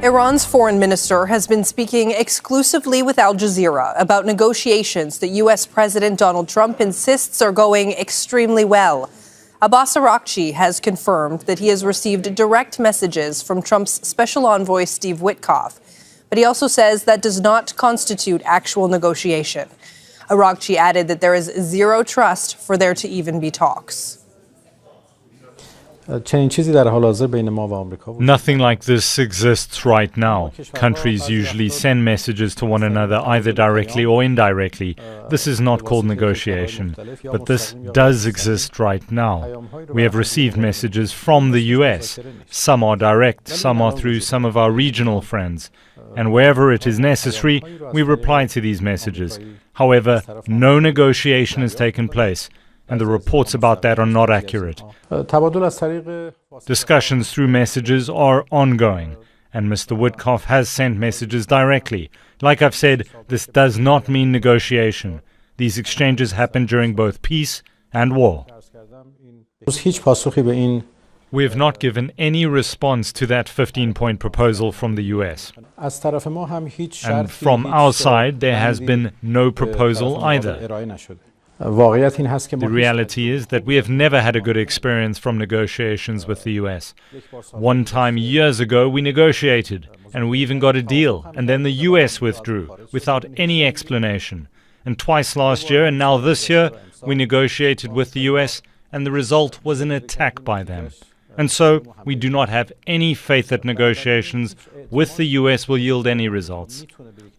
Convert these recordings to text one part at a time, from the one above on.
Iran's foreign minister has been speaking exclusively with Al Jazeera about negotiations that U.S. President Donald Trump insists are going extremely well. Abbas Araghchi has confirmed that he has received direct messages from Trump's special envoy, Steve Witkoff. But he also says that does not constitute actual negotiation. Araghchi added that there is zero trust for there to even be talks. Nothing like this exists right now. Countries usually send messages to one another either directly or indirectly. This is not called negotiation, but this does exist right now. We have received messages from the US. Some are direct, some are through some of our regional friends. And wherever it is necessary, we reply to these messages. However, no negotiation has taken place, and the reports about that are not accurate. Discussions through messages are ongoing, and Mr. Witkoff has sent messages directly. Like I've said, this does not mean negotiation. These exchanges happen during both peace and war. We have not given any response to that 15-point proposal from the US. And from our side, there has been no proposal either. The reality is that we have never had a good experience from negotiations with the US. One time years ago we negotiated, and we even got a deal, and then the US withdrew without any explanation. And twice last year and now this year we negotiated with the US, and the result was an attack by them. And so we do not have any faith that negotiations with the US will yield any results.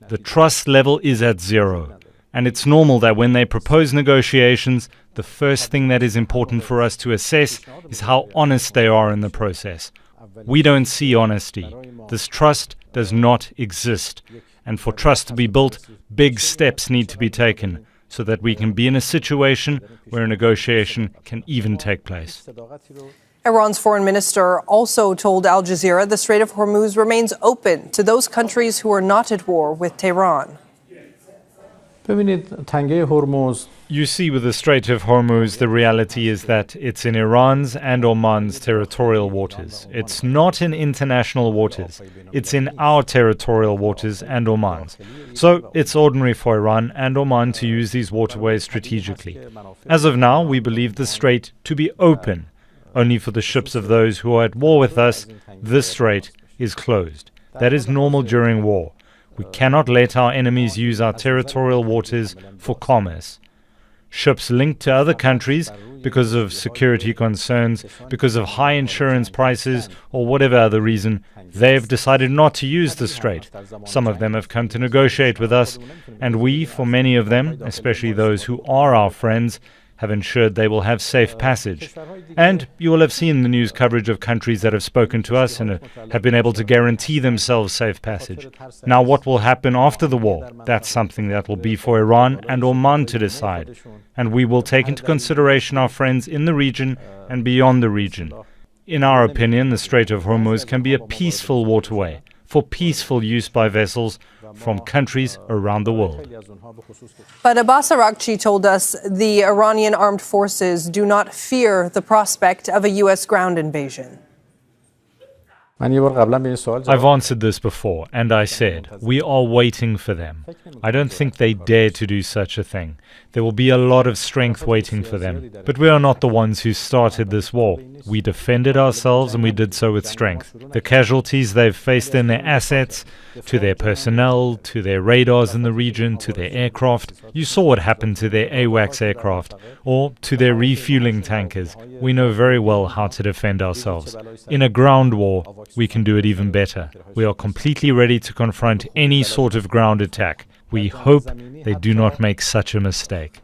The trust level is at zero. And it's normal that when they propose negotiations, the first thing that is important for us to assess is how honest they are in the process. We don't see honesty. This trust does not exist. And for trust to be built, big steps need to be taken so that we can be in a situation where a negotiation can even take place. Iran's foreign minister also told Al Jazeera the Strait of Hormuz remains open to those countries who are not at war with Tehran. You see, with the Strait of Hormuz, the reality is that it's in Iran's and Oman's territorial waters. It's not in international waters. It's in our territorial waters and Oman's. So it's ordinary for Iran and Oman to use these waterways strategically. As of now, we believe the strait to be open. Only for the ships of those who are at war with us, this strait is closed. That is normal during war. We cannot let our enemies use our territorial waters for commerce. Ships linked to other countries because of security concerns, because of high insurance prices, or whatever other reason, they have decided not to use the strait. Some of them have come to negotiate with us, and we, for many of them, especially those who are our friends, have ensured they will have safe passage. And you will have seen the news coverage of countries that have spoken to us and have been able to guarantee themselves safe passage. Now, what will happen after the war? That's something that will be for Iran and Oman to decide. And we will take into consideration our friends in the region and beyond the region. In our opinion, the Strait of Hormuz can be a peaceful waterway for peaceful use by vessels from countries around the world. But Abbas Araghchi told us the Iranian armed forces do not fear the prospect of a U.S. ground invasion. I've answered this before, and I said, we are waiting for them. I don't think they dare to do such a thing. There will be a lot of strength waiting for them. But we are not the ones who started this war. We defended ourselves, and we did so with strength. The casualties they've faced in their assets, to their personnel, to their radars in the region, to their aircraft. You saw what happened to their AWACS aircraft, or to their refueling tankers. We know very well how to defend ourselves. In a ground war, we can do it even better. We are completely ready to confront any sort of ground attack. We hope they do not make such a mistake.